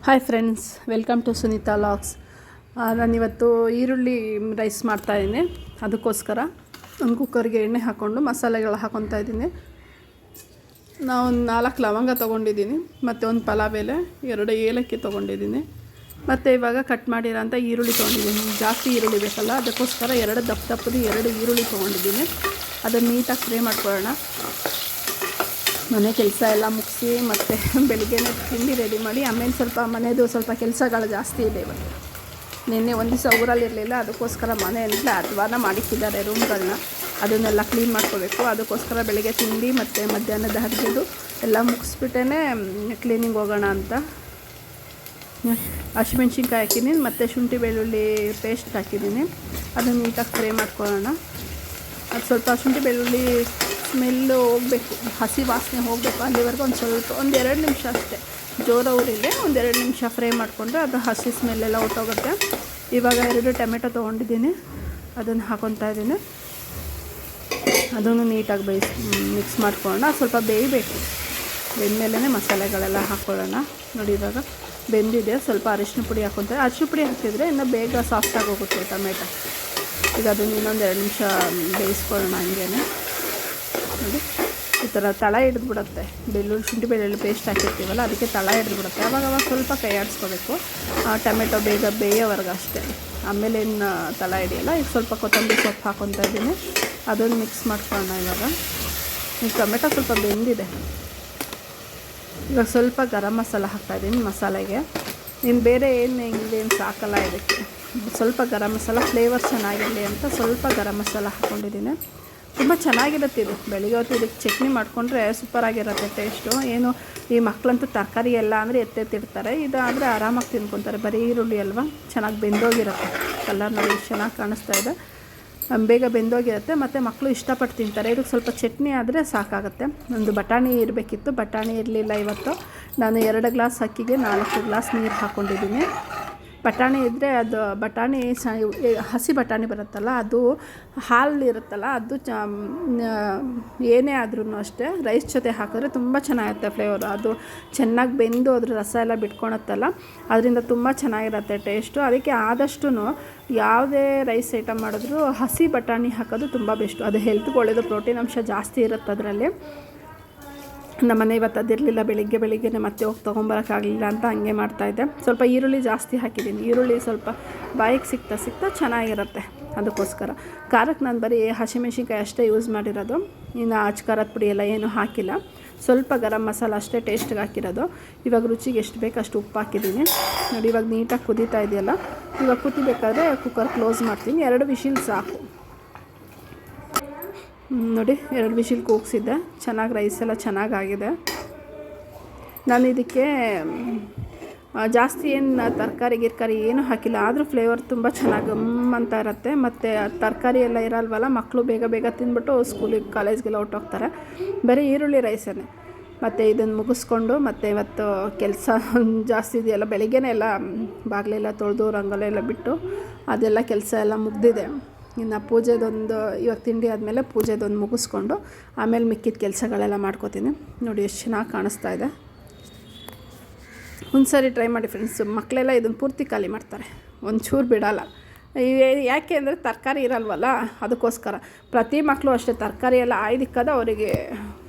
Hi friends, welcome to Sunita logs. ನಾನಿವತ್ತು ಈರುಳ್ಳಿ rice ಮಾಡ್ತಾಯಿದ್ದೀನಿ. ಅದಕ್ಕೋಸ್ಕರ ಒಂದು ಕುಕ್ಕರ್ಗೆ ಎಣ್ಣೆ ಹಾಕ್ಕೊಂಡು ಮಸಾಲೆಗಳು ಹಾಕ್ಕೊತಾ ಇದ್ದೀನಿ. ನಾನು ಒಂದು 4 ಲವಂಗ ತೊಗೊಂಡಿದ್ದೀನಿ, ಮತ್ತು ಒಂದು ಪಲಾವ್ ಎಲೆ, 2 ಏಲಕ್ಕಿ ತೊಗೊಂಡಿದ್ದೀನಿ. ಮತ್ತು ಇವಾಗ ಕಟ್ ಮಾಡಿರೋಂಥ ಈರುಳ್ಳಿ ತೊಗೊಂಡಿದ್ದೀನಿ. ಜಾಸ್ತಿ ಈರುಳ್ಳಿ ಬೇಕಲ್ಲ, ಅದಕ್ಕೋಸ್ಕರ 2 ದಪ್ಪದ 2 ಈರುಳ್ಳಿ ತೊಗೊಂಡಿದ್ದೀನಿ. ಅದನ್ನು ನೀಟಾಗಿ ಫ್ರೈ ಮಾಡ್ಕೊಳ್ಳೋಣ. ಮನೆ ಕೆಲಸ ಎಲ್ಲ ಮುಗಿಸಿ ಮತ್ತು ಬೆಳಿಗ್ಗೆನೇ ತಿಂಡಿ ರೆಡಿ ಮಾಡಿ ಆಮೇಲೆ ಸ್ವಲ್ಪ ಮನೆಯದು ಸ್ವಲ್ಪ ಕೆಲಸಗಳು ಜಾಸ್ತಿ ಇದೆ. ಇವತ್ತು ನಿನ್ನೆ ಒಂದು ದಿವಸ ಊರಲ್ಲಿರಲಿಲ್ಲ, ಅದಕ್ಕೋಸ್ಕರ ಮನೆಯೆಲ್ಲ ಅಧ್ವಾನ ಮಾಡಿಕ್ಕಿದ್ದಾರೆ ರೂಮ್ಗಳನ್ನ. ಅದನ್ನೆಲ್ಲ ಕ್ಲೀನ್ ಮಾಡ್ಕೋಬೇಕು. ಅದಕ್ಕೋಸ್ಕರ ಬೆಳಗ್ಗೆ ತಿಂಡಿ ಮತ್ತು ಮಧ್ಯಾಹ್ನದ ಅಡುಗೆದು ಎಲ್ಲ ಮುಗಿಸ್ಬಿಟ್ಟೇ ಕ್ಲೀನಿಂಗ್ ಹೋಗೋಣ ಅಂತ. ಹಸಿಮೆಣ್ಸಿನ್ಕಾಯಿ ಹಾಕಿದ್ದೀನಿ ಮತ್ತು ಶುಂಠಿ ಬೆಳ್ಳುಳ್ಳಿ ಪೇಸ್ಟ್ ಹಾಕಿದ್ದೀನಿ. ಅದನ್ನು ನೀಟಾಗಿ ಫ್ರೈ ಮಾಡ್ಕೊಳ್ಳೋಣ. ಅದು ಸ್ವಲ್ಪ ಶುಂಠಿ ಬೆಳ್ಳುಳ್ಳಿ ಸ್ಮೆಲ್ಲು ಹೋಗಬೇಕು, ಹಸಿ ವಾಸನೆ ಹೋಗಬೇಕು. ಅಲ್ಲಿವರೆಗೂ ಒಂದು 2 ನಿಮಿಷ ಅಷ್ಟೇ ಜೋರ ಊರಿದೆ. ಒಂದು 2 ನಿಮಿಷ ಫ್ರೈ ಮಾಡಿಕೊಂಡ್ರೆ ಅದು ಹಸಿ ಸ್ಮೆಲ್ಲೆಲ್ಲ ಹೊಟ್ಟೋಗುತ್ತೆ. ಇವಾಗ 2 ಟೊಮೆಟೊ ತೊಗೊಂಡಿದ್ದೀನಿ, ಅದನ್ನು ಹಾಕ್ಕೊತಾ ಇದ್ದೀನಿ. ಅದನ್ನು ನೀಟಾಗಿ ಮಿಕ್ಸ್ ಮಾಡ್ಕೊಳ್ಳೋಣ. ಸ್ವಲ್ಪ ಬೇಯಬೇಕು. ಬೆಂದಮೇಲೆ ಮಸಾಲೆಗಳೆಲ್ಲ ಹಾಕ್ಕೊಳ್ಳೋಣ. ನೋಡಿ, ಇವಾಗ ಬೆಂದಿದೆ. ಸ್ವಲ್ಪ ಅರಿಶಿನ ಪುಡಿ ಹಾಕ್ಕೊತಾರೆ. ಅರಿಶಿನ ಪುಡಿ ಹಾಕಿದರೆ ಇನ್ನೂ ಬೇಗ ಸಾಫ್ಟಾಗಿ ಹೋಗುತ್ತೆ ಟೊಮೆಟೊ. ಈಗ ಅದನ್ನು ಇನ್ನೊಂದು 2 ನಿಮಿಷ ಬೇಯಿಸ್ಕೊಳ್ಳೋಣ. ಹಂಗೇ ನೋಡಿ, ಈ ಥರ ತಳ ಹಿಡಿದ್ಬಿಡುತ್ತೆ. ಶುಂಠಿ ಬೆಳ್ಳುಳ್ಳಿ ಪೇಸ್ಟ್ ಹಾಕಿರ್ತೀವಲ್ಲ, ಅದಕ್ಕೆ ತಳ ಹಿಡಿದ್ಬಿಡುತ್ತೆ. ಅವಾಗ ಸ್ವಲ್ಪ ಕೈ ಆಡಿಸ್ಕೋಬೇಕು. ಟೊಮೆಟೊ ಬೇಗ ಬೇಯೋವರೆಗೆ ಅಷ್ಟೇ, ಆಮೇಲೆ ಇನ್ನು ತಳ ಹಿಡಿಯಲ್ಲ. ಈಗ ಸ್ವಲ್ಪ ಕೊತ್ತಂಬರಿ ಸೊಪ್ಪು ಹಾಕ್ಕೊತಾ ಇದ್ದೀನಿ. ಅದನ್ನು ಮಿಕ್ಸ್ ಮಾಡ್ಕೊಳ್ಳೋಣ. ಈಗ ಟೊಮೆಟೊ ಸ್ವಲ್ಪ ಬೆಂದಿದೆ. ಇವಾಗ ಸ್ವಲ್ಪ ಗರಂ ಮಸಾಲ ಹಾಕ್ತಾಯಿದ್ದೀನಿ ಮಸಾಲೆಗೆ. ಇನ್ನು ಬೇರೆ ಏನು ಇಂಗ್ರೀಡಿಯೆಂಟ್ಸ್ ಹಾಕಲ್ಲ ಇದಕ್ಕೆ. ಸ್ವಲ್ಪ ಗರಂ ಮಸಾಲ ಫ್ಲೇವರ್ ಚೆನ್ನಾಗಿರಲಿ ಅಂತ ಸ್ವಲ್ಪ ಗರಂ ಮಸಾಲ ಹಾಕ್ಕೊಂಡಿದ್ದೀನಿ. ತುಂಬ ಚೆನ್ನಾಗಿರುತ್ತೆ ಇದು. ಬೆಳಿಗ್ಗೆ ಹೊತ್ತು ಇದಕ್ಕೆ ಚಟ್ನಿ ಮಾಡಿಕೊಂಡ್ರೆ ಸೂಪರಾಗಿರುತ್ತೆ ಟೇಸ್ಟು. ಏನು ಈ ಮಕ್ಕಳಂತೂ ತರಕಾರಿ ಎಲ್ಲ ಅಂದರೆ ಎತ್ತೆತ್ತಿಡ್ತಾರೆ. ಇದು ಆದರೆ ಆರಾಮಾಗಿ ತಿನ್ಕೊತಾರೆ. ಬರೀ ಈರುಳ್ಳಿ ಅಲ್ವಾ, ಚೆನ್ನಾಗಿ ಬೆಂದೋಗಿರುತ್ತೆ. ಕಲರ್ ನೋಡಿ ಚೆನ್ನಾಗಿ ಕಾಣಿಸ್ತಾ ಇದೆ. ಬೇಗ ಬೆಂದೋಗಿರುತ್ತೆ ಮತ್ತು ಮಕ್ಕಳು ಇಷ್ಟಪಟ್ಟು ತಿಂತಾರೆ. ಇದಕ್ಕೆ ಸ್ವಲ್ಪ ಚಟ್ನಿ ಆದರೆ ಸಾಕಾಗುತ್ತೆ. ಒಂದು ಬಟಾಣಿ ಇರಬೇಕಿತ್ತು, ಬಟಾಣಿ ಇರಲಿಲ್ಲ ಇವತ್ತು. ನಾನು 2 ಗ್ಲಾಸ್ ಅಕ್ಕಿಗೆ 4 ಗ್ಲಾಸ್ ನೀರು ಹಾಕ್ಕೊಂಡಿದ್ದೀನಿ. ಬಟಾಣಿ ಇದ್ದರೆ ಅದು ಬಟಾಣಿ ಹಸಿ ಬಟಾಣಿ ಬರುತ್ತಲ್ಲ, ಅದು ಹಾಲು ಇರುತ್ತಲ್ಲ, ಅದು ಏನೇ ಆದ್ರೂ ಅಷ್ಟೇ ರೈಸ್ ಜೊತೆ ಹಾಕಿದ್ರೆ ತುಂಬ ಚೆನ್ನಾಗಿರುತ್ತೆ ಫ್ಲೇವರು. ಅದು ಚೆನ್ನಾಗಿ ಬೆಂದು ಅದ್ರ ರಸ ಎಲ್ಲ ಬಿಟ್ಕೊಳತ್ತಲ್ಲ, ಅದರಿಂದ ತುಂಬ ಚೆನ್ನಾಗಿರುತ್ತೆ ಟೇಸ್ಟು. ಅದಕ್ಕೆ ಆದಷ್ಟು ಯಾವುದೇ ರೈಸ್ ಐಟಮ್ ಮಾಡಿದ್ರೂ ಹಸಿ ಬಟಾಣಿ ಹಾಕೋದು ತುಂಬ ಬೆಸ್ಟು. ಅದು ಹೆಲ್ತ್ಗೆ ಒಳ್ಳೆಯದು, ಪ್ರೋಟೀನ್ ಅಂಶ ಜಾಸ್ತಿ ಇರುತ್ತೆ ಅದರಲ್ಲಿ. ನಮ್ಮನೆ ಇವತ್ತು ಅದಿರಲಿಲ್ಲ. ಬೆಳಿಗ್ಗೆನೇ ಮತ್ತೆ ಹೋಗಿ ತೊಗೊಂಬರೋಕ್ಕಾಗಲಿಲ್ಲ ಅಂತ ಹಂಗೆ ಮಾಡ್ತಾಯಿದ್ದೆ. ಸ್ವಲ್ಪ ಈರುಳ್ಳಿ ಜಾಸ್ತಿ ಹಾಕಿದ್ದೀನಿ. ಈರುಳ್ಳಿ ಸ್ವಲ್ಪ ಬಾಯಿಗೆ ಸಿಗ್ತಾ ಚೆನ್ನಾಗಿರುತ್ತೆ. ಅದಕ್ಕೋಸ್ಕರ ಖಾರಕ್ಕೆ ನಾನು ಬರೀ ಹಸಿಮೆಣ್ಸಿನ್ಕಾಯಿ ಅಷ್ಟೇ ಯೂಸ್ ಮಾಡಿರೋದು. ಇನ್ನು ಖಾರದ ಪುಡಿ ಎಲ್ಲ ಏನೂ ಹಾಕಿಲ್ಲ. ಸ್ವಲ್ಪ ಗರಂ ಮಸಾಲ ಅಷ್ಟೇ ಟೇಸ್ಟಿಗೆ ಹಾಕಿರೋದು. ಇವಾಗ ರುಚಿಗೆ ಎಷ್ಟು ಬೇಕು ಅಷ್ಟು ಉಪ್ಪು ಹಾಕಿದ್ದೀನಿ. ನೋಡಿ, ಇವಾಗ ನೀಟಾಗಿ ಕುದೀತಾ ಇದೆಯಲ್ಲ. ಇವಾಗ ಕುದಿಬೇಕಾದ್ರೆ ಕುಕ್ಕರ್ ಕ್ಲೋಸ್ ಮಾಡ್ತೀನಿ. 2 ವಿಶಿಲ್ ಸಾಕು. ನೋಡಿ, 2 ವಿಶಿಲ್ ಕೂಗಿಸಿದ್ದೆ. ಚೆನ್ನಾಗಿ ರೈಸ್ ಎಲ್ಲ ಚೆನ್ನಾಗಾಗಿದೆ. ನಾನು ಇದಕ್ಕೆ ಜಾಸ್ತಿ ಏನು ತರಕಾರಿ ಏನೂ ಹಾಕಿಲ್ಲ, ಆದರೂ ಫ್ಲೇವರ್ ತುಂಬ ಚೆನ್ನಾಗಿ ಅಂತ ಇರುತ್ತೆ. ಮತ್ತು ತರಕಾರಿ ಎಲ್ಲ ಇರಲ್ವಲ್ಲ, ಮಕ್ಕಳು ಬೇಗ ತಿಂದ್ಬಿಟ್ಟು ಸ್ಕೂಲಿಗೆ ಕಾಲೇಜ್ಗೆಲ್ಲ ಹೊರ್ಟೋಗ್ತಾರೆ. ಬರೀ ಈರುಳ್ಳಿ ರೈಸೇ. ಮತ್ತು ಇದನ್ನು ಮುಗಿಸ್ಕೊಂಡು ಮತ್ತು ಇವತ್ತು ಕೆಲಸ ಜಾಸ್ತಿ ಇದೆಯಲ್ಲ, ಬೆಳಿಗ್ಗೆನೇ ಎಲ್ಲ ಬಾಗಿಲೆಲ್ಲ ತೊಳೆದು ರಂಗೋಲಿ ಎಲ್ಲ ಬಿಟ್ಟು ಅದೆಲ್ಲ ಕೆಲಸ ಎಲ್ಲ ಮುಗ್ದಿದೆ. ಇನ್ನು ಪೂಜೆದೊಂದು ಇವಾಗ ತಿಂಡಿ ಆದಮೇಲೆ ಪೂಜೆದೊಂದು ಮುಗಿಸ್ಕೊಂಡು ಆಮೇಲೆ ಮಿಕ್ಕಿದ ಕೆಲಸಗಳೆಲ್ಲ ಮಾಡ್ಕೋತೀನಿ. ನೋಡಿ ಎಷ್ಟು ಚೆನ್ನಾಗಿ ಕಾಣಿಸ್ತಾ ಇದೆ. ಒಂದು ಸಾರಿ ಟ್ರೈ ಮಾಡಿ ಫ್ರೆಂಡ್ಸ್. ಮಕ್ಕಳೆಲ್ಲ ಇದನ್ನು ಪೂರ್ತಿ ಖಾಲಿ ಮಾಡ್ತಾರೆ, ಒಂಚೂರು ಬಿಡೋಲ್ಲ. ಯಾಕೆ ಅಂದರೆ ತರಕಾರಿ ಇರಲ್ವಲ್ಲ, ಅದಕ್ಕೋಸ್ಕರ. ಪ್ರತಿ ಮಕ್ಕಳು ಅಷ್ಟೇ ತರಕಾರಿ ಎಲ್ಲ ಆಯ್ದಿಕ್ಕದ ಅವರಿಗೆ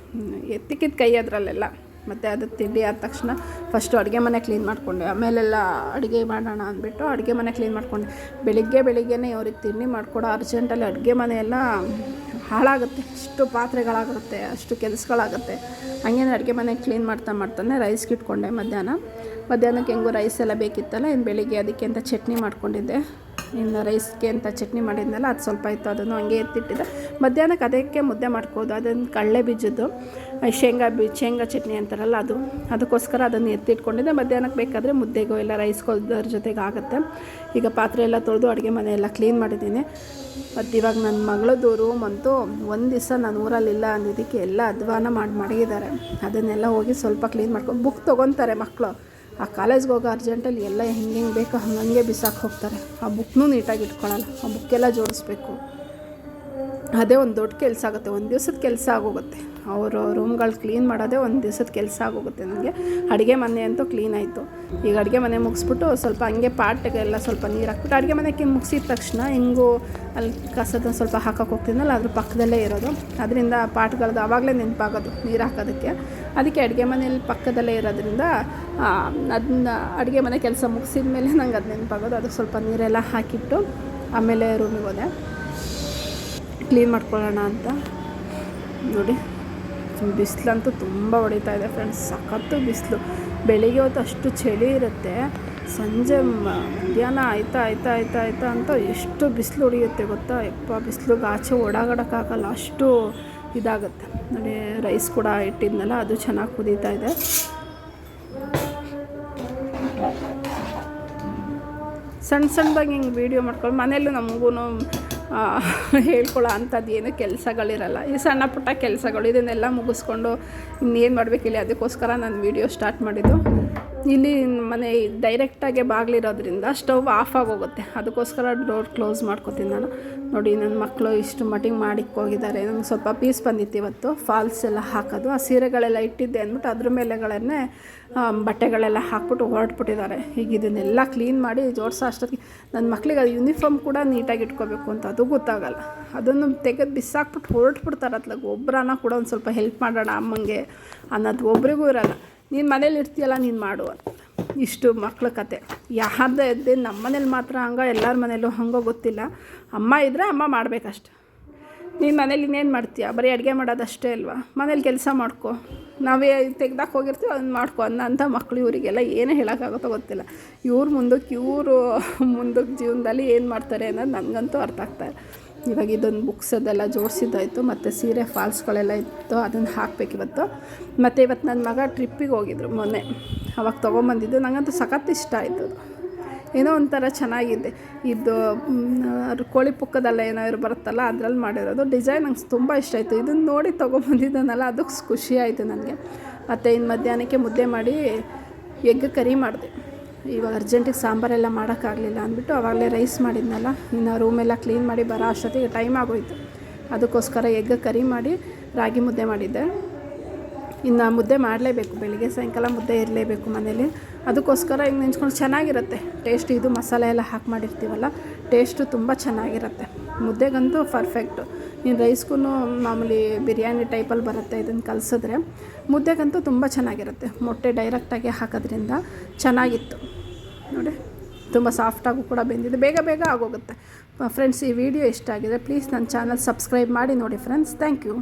ಎತ್ತಿಕ್ಕಿದ ಕೈ ಅದರಲ್ಲೆಲ್ಲ. ಮತ್ತು ಅದು ತಿಂಡಿ ಆದ ತಕ್ಷಣ ಫಸ್ಟು ಅಡುಗೆ ಮನೆ ಕ್ಲೀನ್ ಮಾಡಿಕೊಂಡೆ, ಆಮೇಲೆಲ್ಲ ಅಡುಗೆ ಮಾಡೋಣ ಅಂದ್ಬಿಟ್ಟು ಅಡುಗೆ ಮನೆ ಕ್ಲೀನ್ ಮಾಡಿಕೊಂಡೆ. ಬೆಳಿಗ್ಗೆನೇ ಅವ್ರಿಗೆ ತಿಂಡಿ ಮಾಡಿಕೊಡೋ ಅರ್ಜೆಂಟಲ್ಲಿ ಅಡುಗೆ ಮನೆಯೆಲ್ಲ ಹಾಳಾಗುತ್ತೆ. ಅಷ್ಟು ಪಾತ್ರೆಗಳಾಗುತ್ತೆ, ಅಷ್ಟು ಕೆಲಸಗಳಾಗುತ್ತೆ. ಹಂಗೇನೆ ಅಡುಗೆ ಮನೆ ಕ್ಲೀನ್ ಮಾಡ್ತಾನೆ ರೈಸ್ಗೆ ಇಟ್ಕೊಂಡೆ. ಮಧ್ಯಾಹ್ನಕ್ಕೆ ಹೆಂಗೋ ರೈಸ್ ಎಲ್ಲ ಬೇಕಿತ್ತಲ್ಲ, ಇನ್ನು ಬೆಳಿಗ್ಗೆ ಅದಕ್ಕೆ ಅಂತ ಚಟ್ನಿ ಮಾಡ್ಕೊಂಡಿದ್ದೆ. ಇನ್ನು ರೈಸ್ಗೆ ಅಂತ ಚಟ್ನಿ ಮಾಡಿದ್ನಲ್ಲ, ಅದು ಸ್ವಲ್ಪ ಇತ್ತು, ಅದನ್ನು ಹಂಗೆ ಎತ್ತಿಟ್ಟಿದ್ದೆ. ಮಧ್ಯಾಹ್ನಕ್ಕೆ ಅದಕ್ಕೆ ಮುದ್ದೆ ಮಾಡ್ಕೋದು. ಅದನ್ನು ಕಡಲೆ ಬೀಜದ್ದು ಶೇಂಗಾ ಚಟ್ನಿ ಅಂತಾರಲ್ಲ, ಅದಕ್ಕೋಸ್ಕರ ಅದನ್ನು ಎತ್ತಿಟ್ಕೊಂಡಿದ್ದೆ. ಮಧ್ಯಾಹ್ನಕ್ಕೆ ಬೇಕಾದರೆ ಮುದ್ದೆಗೋ ಇಲ್ಲ ರೈಸ್ಗೋ ಅದ್ರ ಜೊತೆಗೆ ಆಗುತ್ತೆ. ಈಗ ಪಾತ್ರೆ ಎಲ್ಲ ತೊಳೆದು ಅಡುಗೆ ಮನೆ ಎಲ್ಲ ಕ್ಲೀನ್ ಮಾಡಿದ್ದೀನಿ. ಮತ್ತು ಇವಾಗ ನನ್ನ ಮಗಳದ್ದು ರೂಮ್ ಅಂತೂ ಒಂದು ದಿವಸ ನಾನು ಊರಲ್ಲಿಲ್ಲ ಅಂದಿದ್ದಕ್ಕೆ ಎಲ್ಲ ಅಧ್ವಾನ ಮಡಗಿದ್ದಾರೆ. ಅದನ್ನೆಲ್ಲ ಹೋಗಿ ಸ್ವಲ್ಪ ಕ್ಲೀನ್ ಮಾಡ್ಕೊಂಡು ಬುಕ್ ತೊಗೊತಾರೆ ಮಕ್ಕಳು. ಆ ಕಾಲೇಜ್ಗೆ ಹೋಗೋ ಅರ್ಜೆಂಟಲ್ಲಿ ಎಲ್ಲ ಹೆಂಗೆ ಬೇಕೋ ಹಂಗೆ ಬಿಸಾಕಿ ಹೋಗ್ತಾರೆ. ಆ ಬುಕ್ನೂ ನೀಟಾಗಿ ಇಟ್ಕೊಳ್ಳಲ್ಲ. ಆ ಬುಕ್ಕೆಲ್ಲ ಜೋಡಿಸ್ಬೇಕು. ಅದೇ ಒಂದು ದೊಡ್ಡ ಕೆಲಸ ಆಗುತ್ತೆ. ಒಂದು ದಿವಸದ ಕೆಲಸ ಆಗೋಗುತ್ತೆ. ಅವರು ರೂಮ್ಗಳು ಕ್ಲೀನ್ ಮಾಡೋದೇ ಒಂದು ದಿವಸದ ಕೆಲಸ ಆಗೋಗುತ್ತೆ ನನಗೆ. ಅಡುಗೆ ಮನೆ ಅಂತೂ ಕ್ಲೀನ್ ಆಯಿತು. ಈಗ ಅಡುಗೆ ಮನೆ ಮುಗಿಸ್ಬಿಟ್ಟು ಸ್ವಲ್ಪ ಹಂಗೆ ಪಾಟ್ಗೆಲ್ಲ ಸ್ವಲ್ಪ ನೀರು ಹಾಕ್ಬಿಟ್ಟು ಅಡುಗೆ ಮನೆಗೆ ಮುಗಿಸಿದ ತಕ್ಷಣ ಹಿಂಗೂ ಅಲ್ಲಿ ಕಸದ ಸ್ವಲ್ಪ ಹಾಕೋಕೆ ಹೋಗ್ತೀನಲ್ಲ ಅದ್ರ ಪಕ್ಕದಲ್ಲೇ ಇರೋದು, ಅದರಿಂದ ಪಾಟ್ಗಳದ್ದು ಆವಾಗಲೇ ನೆನಪಾಗೋದು ನೀರು ಹಾಕೋದಕ್ಕೆ. ಅದಕ್ಕೆ ಅಡುಗೆ ಮನೇಲಿ ಪಕ್ಕದಲ್ಲೇ ಇರೋದ್ರಿಂದ ಅದನ್ನ ಅಡುಗೆ ಮನೆ ಕೆಲಸ ಮುಗಿಸಿದ ಮೇಲೆ ನಂಗೆ ಅದು ನೆನಪಾಗೋದು. ಅದಕ್ಕೆ ಸ್ವಲ್ಪ ನೀರೆಲ್ಲ ಹಾಕಿಬಿಟ್ಟು ಆಮೇಲೆ ರೂಮಿಗೆ ಹೋದೆ ಕ್ಲೀನ್ ಮಾಡ್ಕೊಳ್ಳೋಣ ಅಂತ. ನೋಡಿ ಬಿಸಿಲಂತೂ ತುಂಬ ಹೊಡಿತಾ ಇದೆ ಫ್ರೆಂಡ್ಸ್, ಸಖತ್ತು ಬಿಸಿಲು. ಬೆಳಿಗ್ಗೆ ಹೊತ್ತು ಅಷ್ಟು ಚಳಿ ಇರುತ್ತೆ, ಸಂಜೆ ಮಧ್ಯಾಹ್ನ ಆಯ್ತಾ ಅಂತ ಎಷ್ಟು ಬಿಸಿಲು ಹೊಡಿಯುತ್ತೆ ಗೊತ್ತಾ. ಬಿಸಿಲಿಗೆ ಆಚೆ ಓಡಾಡೋಕ್ಕಾಗಲ್ಲ, ಅಷ್ಟು ಇದಾಗುತ್ತೆ. ನೋಡಿ ರೈಸ್ ಕೂಡ ಇಟ್ಟಿದ್ನಲ್ಲ ಅದು ಚೆನ್ನಾಗಿ ಕುದೀತಾ ಇದೆ. ಸಣ್ಣದಾಗಿ ಹಿಂಗೆ ವೀಡಿಯೋ ಮಾಡ್ಕೊಂಡು ಮನೆಯಲ್ಲೂ ನಮಗೂ ಹೇಳ್ಕೊಳ್ಳೋ ಅಂಥದ್ದು ಏನು ಕೆಲಸಗಳಿರಲ್ಲ. ಈ ಸಣ್ಣ ಪುಟ್ಟ ಕೆಲಸಗಳು ಇದನ್ನೆಲ್ಲ ಮುಗಿಸ್ಕೊಂಡು ಇನ್ನೇನು ಮಾಡಬೇಕಿಲ್ಲ, ಅದಕ್ಕೋಸ್ಕರ ನಾನು ವೀಡಿಯೋ ಸ್ಟಾರ್ಟ್ ಮಾಡಿದ್ದು. ಇಲ್ಲಿ ಮನೆ ಡೈರೆಕ್ಟಾಗೆ ಬಾಗಿಲಿರೋದ್ರಿಂದ ಸ್ಟವ್ ಆಫ್ ಆಗೋಗುತ್ತೆ, ಅದಕ್ಕೋಸ್ಕರ ಡೋರ್ ಕ್ಲೋಸ್ ಮಾಡ್ಕೊತೀನಿ ನಾನು. ನೋಡಿ ನನ್ನ ಮಕ್ಕಳು ಇಷ್ಟು ಮಟ್ಟಿಗೆ ಹೋಗಿದ್ದಾರೆ. ನಂಗೆ ಸ್ವಲ್ಪ ಪೀಸ್ ಬಂದಿತ್ತು ಇವತ್ತು, ಫಾಲ್ಸ್ ಎಲ್ಲ ಹಾಕೋದು. ಆ ಸೀರೆಗಳೆಲ್ಲ ಇಟ್ಟಿದ್ದೆ ಅಂದ್ಬಿಟ್ಟು ಅದ್ರ ಮೇಲೆಗಳನ್ನೇ ಬಟ್ಟೆಗಳೆಲ್ಲ ಹಾಕ್ಬಿಟ್ಟು ಹೊರಟ್ಬಿಟ್ಟಿದ್ದಾರೆ. ಈಗ ಇದನ್ನೆಲ್ಲ ಕ್ಲೀನ್ ಮಾಡಿ ಜೋಡಿಸೋ ಅಷ್ಟೊತ್ತಿಗೆ ನನ್ನ ಮಕ್ಕಳಿಗೆ ಅದು ಯೂನಿಫಾರ್ಮ್ ಕೂಡ ನೀಟಾಗಿ ಇಟ್ಕೋಬೇಕು ಅಂತ ಅದು ಗೊತ್ತಾಗಲ್ಲ. ಅದನ್ನು ತೆಗೆದು ಬಿಸಾಕ್ಬಿಟ್ಟು ಹೊರಟ್ಬಿಡ್ತಾರೆ. ಅತ್ಲಾಗ ಒಬ್ಬರನ್ನ ಕೂಡ ಒಂದು ಸ್ವಲ್ಪ ಹೆಲ್ಪ್ ಮಾಡೋಣ ಅಮ್ಮಂಗೆ ಅನ್ನೋದು ಒಬ್ರಿಗೂ ಇರಲ್ಲ. ನೀನು ಮನೇಲಿ ಇರ್ತೀಯಲ್ಲ ನೀನು ಮಾಡು ಅಂತ. ಇಷ್ಟು ಮಕ್ಳ ಕತೆ. ಯಾರ್ದೇ ಇದ್ದೆ ನಮ್ಮ ಮನೇಲಿ ಮಾತ್ರ ಹಂಗೆ, ಎಲ್ಲರ ಮನೇಲೂ ಹಂಗೋ ಗೊತ್ತಿಲ್ಲ. ಅಮ್ಮ ಇದ್ದರೆ ಅಮ್ಮ ಮಾಡಬೇಕಷ್ಟೆ. ನೀನು ಮನೇಲಿ ಇನ್ನೇನು ಮಾಡ್ತೀಯ, ಬರೀ ಅಡುಗೆ ಮಾಡೋದಷ್ಟೇ ಅಲ್ವಾ, ಮನೇಲಿ ಕೆಲಸ ಮಾಡ್ಕೊ, ನಾವೇ ತೆಗ್ದಾಕೆ ಹೋಗಿರ್ತೀವಿ ಅದನ್ನ ಮಾಡ್ಕೊ ಅನ್ನೋಂಥ ಮಕ್ಕಳು. ಇವರಿಗೆಲ್ಲ ಏನು ಹೇಳೋಕ್ಕಾಗುತ್ತೋ ಗೊತ್ತಿಲ್ಲ. ಇವ್ರು ಮುಂದಕ್ಕೆ ಜೀವನದಲ್ಲಿ ಏನು ಮಾಡ್ತಾರೆ ಅನ್ನೋದು ನನಗಂತೂ ಅರ್ಥ ಆಗ್ತಾಯಿಲ್ಲ. ಇವಾಗ ಇದೊಂದು ಬುಕ್ಸ್ ಅದೆಲ್ಲ ಜೋಡಿಸಿದ್ದಾಯಿತು, ಮತ್ತು ಸೀರೆ ಫಾಲ್ಸ್ಗಳೆಲ್ಲ ಇತ್ತು ಅದನ್ನು ಹಾಕಬೇಕಿವತ್ತು. ಮತ್ತು ಇವತ್ತು ನನ್ನ ಮಗ ಟ್ರಿಪ್ಪಿಗೆ ಹೋಗಿದ್ರು ಮೊನ್ನೆ, ಅವಾಗ ತೊಗೊಂಬಂದಿದ್ದು. ನನಗಂತೂ ಸಖತ್ ಇಷ್ಟ ಆಯಿತು. ಅದು ಏನೋ ಒಂಥರ ಚೆನ್ನಾಗಿದೆ. ಇದು ಕೋಳಿ ಪುಕ್ಕದಲ್ಲ ಏನೋ ಬರುತ್ತಲ್ಲ ಅದರಲ್ಲಿ ಮಾಡಿರೋದು ಡಿಸೈನ್ ನಂಗೆ ತುಂಬ ಇಷ್ಟ ಆಯಿತು. ಇದನ್ನು ನೋಡಿ ತೊಗೊಂಬಂದಿದ್ದಾನಲ್ಲ ಅದಕ್ಕೆ ಖುಷಿ ಆಯಿತು ನನಗೆ. ಮತ್ತು ಇನ್ನು ಮಧ್ಯಾಹ್ನಕ್ಕೆ ಮುದ್ದೆ ಮಾಡಿ ಎಗ್ ಕರಿ ಮಾಡಿದೆ. ಇವಾಗ ಅರ್ಜೆಂಟಿಗೆ ಸಾಂಬಾರೆಲ್ಲ ಮಾಡೋಕ್ಕಾಗಲಿಲ್ಲ ಅಂದ್ಬಿಟ್ಟು ಆವಾಗಲೇ ರೈಸ್ ಮಾಡಿದ್ನಲ್ಲ, ಇನ್ನು ರೂಮೆಲ್ಲ ಕ್ಲೀನ್ ಮಾಡಿ ಬರೋ ಅಷ್ಟೊತ್ತಿಗೆ ಟೈಮ್ ಆಗೋಯಿತು. ಅದಕ್ಕೋಸ್ಕರ ಎಗ್ ಕರಿ ಮಾಡಿ ರಾಗಿ ಮುದ್ದೆ ಮಾಡಿದ್ದೆ. ಇನ್ನು ಮುದ್ದೆ ಮಾಡಲೇಬೇಕು, ಬೆಳಿಗ್ಗೆ ಸಾಯಂಕಾಲ ಮುದ್ದೆ ಇರಲೇಬೇಕು ಮನೇಲಿ. ಅದಕ್ಕೋಸ್ಕರ ಹಿಂಗೆ ನೆಂಚ್ಕೊಂಡು ಚೆನ್ನಾಗಿರುತ್ತೆ ಟೇಸ್ಟ್. ಇದು ಮಸಾಲೆ ಎಲ್ಲ ಹಾಕಿ ಮಾಡಿರ್ತೀವಲ್ಲ, ಟೇಸ್ಟು ತುಂಬ ಚೆನ್ನಾಗಿರುತ್ತೆ. ಮುದ್ದೆಗಂತೂ ಪರ್ಫೆಕ್ಟು. ಇನ್ನು ರೈಸ್ಗೂ ಮಾಮೂಲಿ ಬಿರಿಯಾನಿ ಟೈಪಲ್ಲಿ ಬರುತ್ತೆ. ಇದನ್ನು ಕಲಸಿದ್ರೆ ಮುದ್ದೆಗಂತೂ ತುಂಬ ಚೆನ್ನಾಗಿರುತ್ತೆ. ಮೊಟ್ಟೆ ಡೈರೆಕ್ಟಾಗಿ ಹಾಕೋದ್ರಿಂದ ಚೆನ್ನಾಗಿತ್ತು. ನೋಡಿ ತುಂಬ ಸಾಫ್ಟಾಗೂ ಕೂಡ ಬೆಂದಿದೆ, ಬೇಗ ಆಗೋಗುತ್ತೆ. ಫ್ರೆಂಡ್ಸ್, ಈ ವಿಡಿಯೋ ಇಷ್ಟ ಆಗಿದೆ ಪ್ಲೀಸ್ ನನ್ನ ಚಾನಲ್ ಸಬ್ಸ್ಕ್ರೈಬ್ ಮಾಡಿ ನೋಡಿ ಫ್ರೆಂಡ್ಸ್. Thank you.